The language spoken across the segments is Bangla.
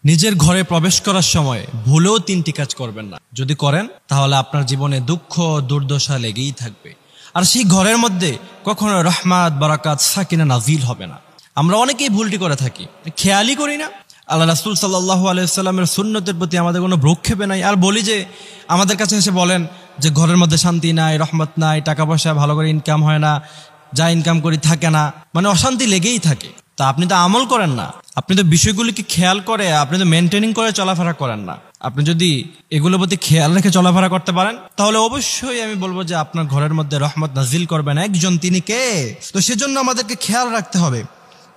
নিজের ঘরে প্রবেশ করার সময় ভুলেও তিনটি কাজ করবেন না। যদি করেন তাহলে আপনার জীবনে দুঃখ দুর্দশা লেগেই থাকবে, আর সেই ঘরের মধ্যে কখনো রহমত বারাকাত সাকিনা নাজিল হবে না। আমরা অনেকেই ভুলটি করে থাকি, খেয়ালই করি না। আল্লাহ রাসূল সাল্লাল্লাহু আলাইহি ওয়াসাল্লামের সুন্নতের প্রতি আমাদের কোনো ভ্রুক্ষেপে নাই, আর বলি যে আমাদের কাছে এসে বলেন যে ঘরের মধ্যে শান্তি নাই, রহমত নাই, টাকা পয়সা ভালো করে ইনকাম হয় না, যা ইনকাম করি থাকে না, মানে অশান্তি লেগেই থাকে। তা আপনি তো আমল করেন না, আপনি তো বিষয়গুলিকে খেয়াল করে, আপনি তো মেনটেনিং করে চলাফেরা করেন না। আপনি যদি এগুলোর প্রতি খেয়াল রেখে চলাফেরা করতে পারেন তাহলে অবশ্যই আমি বলবো যে আপনার ঘরের মধ্যে রহমত নাজিল করবেন একজন, তিনি কে? তো সেজন্য আমাদেরকে খেয়াল রাখতে হবে।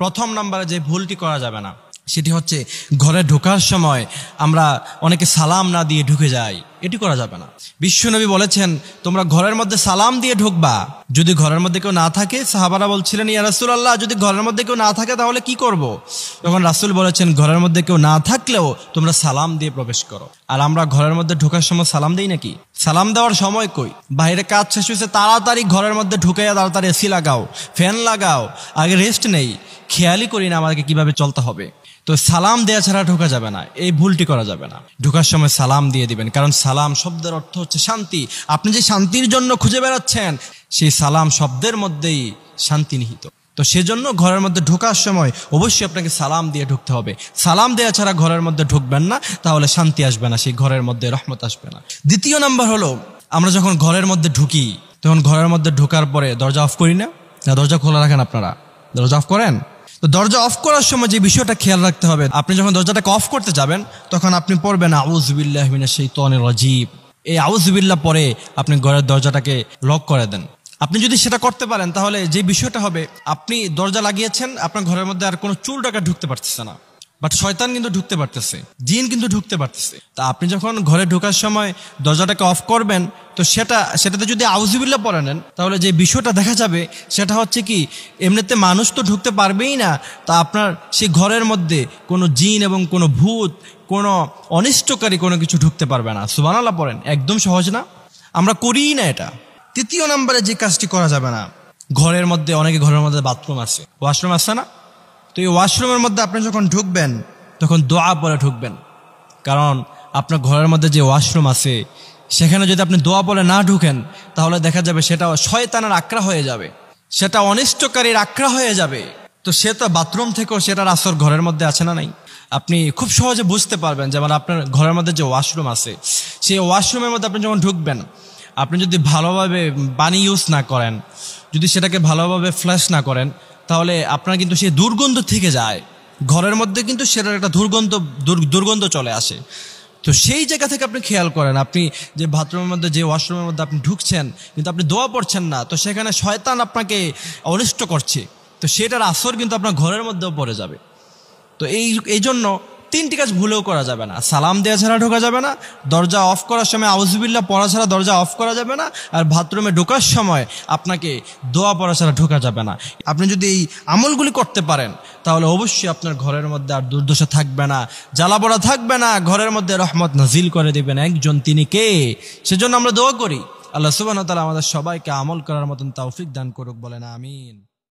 প্রথম নম্বরে যে ভুলটি করা যাবে না সেটি হচ্ছে ঘরে ঢোকার সময় আমরা অনেকে সালাম না দিয়ে ঢুকে যাই, এটি করা যাবে না। বিশ্বনবী বলেছেন তোমরা ঘরের মধ্যে সালাম দিয়ে ঢুকবা। যদি ঘরের মধ্যে কেউ না থাকে, সাহাবারা বলছিলেন ইয়া রাসূলুল্লাহ যদি ঘরের মধ্যে কেউ না থাকে তাহলে কি করব? তখন রাসূল বলেছেন ঘরের মধ্যে কেউ না থাকলেও তোমরা সালাম দিয়ে প্রবেশ করো। আর আমরা ঘরের মধ্যে ঢোকার সময় সালাম দেই নাকি? সালাম দেওয়ার সময় কই? বাইরে কাজ শেষ হয়েছে, তাড়াতাড়ি ঘরের মধ্যে ঢুকাইয়া তাড়াতাড়ি এসি লাগাও, ফ্যান লাগাও, আগে রেস্ট নেই, খেয়ালই করি না আমাদেরকে কিভাবে চলতে হবে। তো সালাম দেয়া ছাড়া ঢোকা যাবে না, এই ভুলটি করা যাবে না। ঢোকার সময় সালাম দিয়ে দিবেন, কারণ সালাম শব্দের অর্থ হচ্ছে শান্তি। আপনি যে শান্তির জন্য খুঁজে বেড়াচ্ছেন সেই সালাম শব্দের মধ্যেই শান্তি নিহিত। তো সেজন্য ঘরের মধ্যে ঢোকার সময় অবশ্যই আপনাকে সালাম দিয়ে ঢুকতে হবে। সালাম দেয়া ছাড়া ঘরের মধ্যে ঢুকবেন না, তাহলে শান্তি আসবে না, সেই ঘরের মধ্যে রহমত আসবে না। দ্বিতীয় নাম্বার হলো, আমরা যখন ঘরের মধ্যে ঢুকি তখন ঘরের মধ্যে ঢোকার পরে দরজা অফ করি না? দরজা খোলা রাখেন আপনারা? দরজা অফ করেন? তো দরজা অফ করার সময় যে বিষয়টা খেয়াল রাখতে হবে, আপনি যখন দরজাটাকে অফ করতে যাবেন তখন আপনি পড়বেন আউযু বিল্লাহি মিনাশ শাইতানির রাজিম। এই আউযু বিল্লাহ পরে আপনি ঘরের দরজাটাকে লক করে দেন। আপনি যদি সেটা করতে পারেন তাহলে যে বিষয়টা হবে, আপনি দরজা লাগিয়েছেন, আপনার ঘরের মধ্যে আর কোনো চুল টাকা ঢুকতে পারতেছে না, বাট শয়তান কিন্তু ঢুকতে পারতেছে, জিন কিন্তু ঢুকতে পারতেছে। তা আপনি যখন ঘরে ঢোকার সময় দরজাটাকে অফ করবেন তো সেটাতে যদি আউযুবিল্লাহ পড়ে নেন তাহলে যে বিষয়টা দেখা যাবে সেটা হচ্ছে কি, এমনিতে মানুষ তো ঢুকতে পারবেই না, তা আপনার সেই ঘরের মধ্যে কোনো জিন এবং কোনো ভূত, কোনো অনিষ্টকারী কোনো কিছু ঢুকতে পারবে না। সুবহানাল্লাহ পড়েন, একদম সহজ না? আমরা করিই না এটা। তৃতীয় নম্বরে যে কাজটি করা যাবে না, ঘরের মধ্যে অনেকে ঘরের মধ্যে বাথরুম আছে, ওয়াশরুম আছে না? তো এই ওয়াশরুমের মধ্যে আপনি যখন ঢুকবেন তখন দোয়া পড়ে ঢুকবেন, কারণ আপনার ঘরের মধ্যে যে ওয়াশরুম আছে সেখানে যদি আপনি দোয়া পড়ে না ঢুকেন তাহলে দেখা যাবে সেটা শয়তানের আক্রা হয়ে যাবে, সেটা অনিষ্টকারীর আক্রা হয়ে যাবে। তো সে তো বাথরুম থেকেও সেটার আসর ঘরের মধ্যে আছে না নাই? আপনি খুব সহজে বুঝতে পারবেন, যেমন আপনার ঘরের মধ্যে যে ওয়াশরুম আছে সেই ওয়াশরুমের মধ্যে আপনি যখন ঢুকবেন, আপনি যদি ভালোভাবে পানি ইউজ না করেন, যদি সেটাকে ভালোভাবে ফ্ল্যাশ না করেন তাহলে আপনার কিন্তু সেই দুর্গন্ধ থেকে যায়, ঘরের মধ্যে কিন্তু সেটার একটা দুর্গন্ধ চলে আসে। তো সেই জায়গা থেকে আপনি খেয়াল করেন, আপনি যে বাথরুমের মধ্যে যে ওয়াশরুমের মধ্যে আপনি ঢুকছেন কিন্তু আপনি দোয়া পড়ছেন না, তো সেখানে শয়তান আপনাকে অনিষ্ট করছে, তো সেটার আসর কিন্তু আপনার ঘরের মধ্যেও পড়ে যাবে। তো এই জন্য তিনটি কাজ ভুলেও করা যাবে না। সালাম দেওয়া ছাড়া ঢোকা যাবে না, দরজা অফ করার সময় আউযুবিল্লাহ পড়া ছাড়া দরজা অফ করা যাবে না, আর বাথরুমে ঢোকার সময় আপনাকে দোয়া পড়া ছাড়া ঢোকা যাবে না। আপনি যদি এই আমলগুলি করতে পারেন তাহলে অবশ্যই আপনার ঘরের মধ্যে আর দুর্দশা থাকবে না, জ্বালাপোড়া থাকবে না, ঘরের মধ্যে রহমত নাজিল করে দেবেন একজন, তিনি কে? সেজন্য আমরা দোয়া করি আল্লাহ সুবহানাহু ওয়া তাআলা আমাদের সবাইকে আমল করার মতন তৌফিক দান করুক, বলেন আমিন।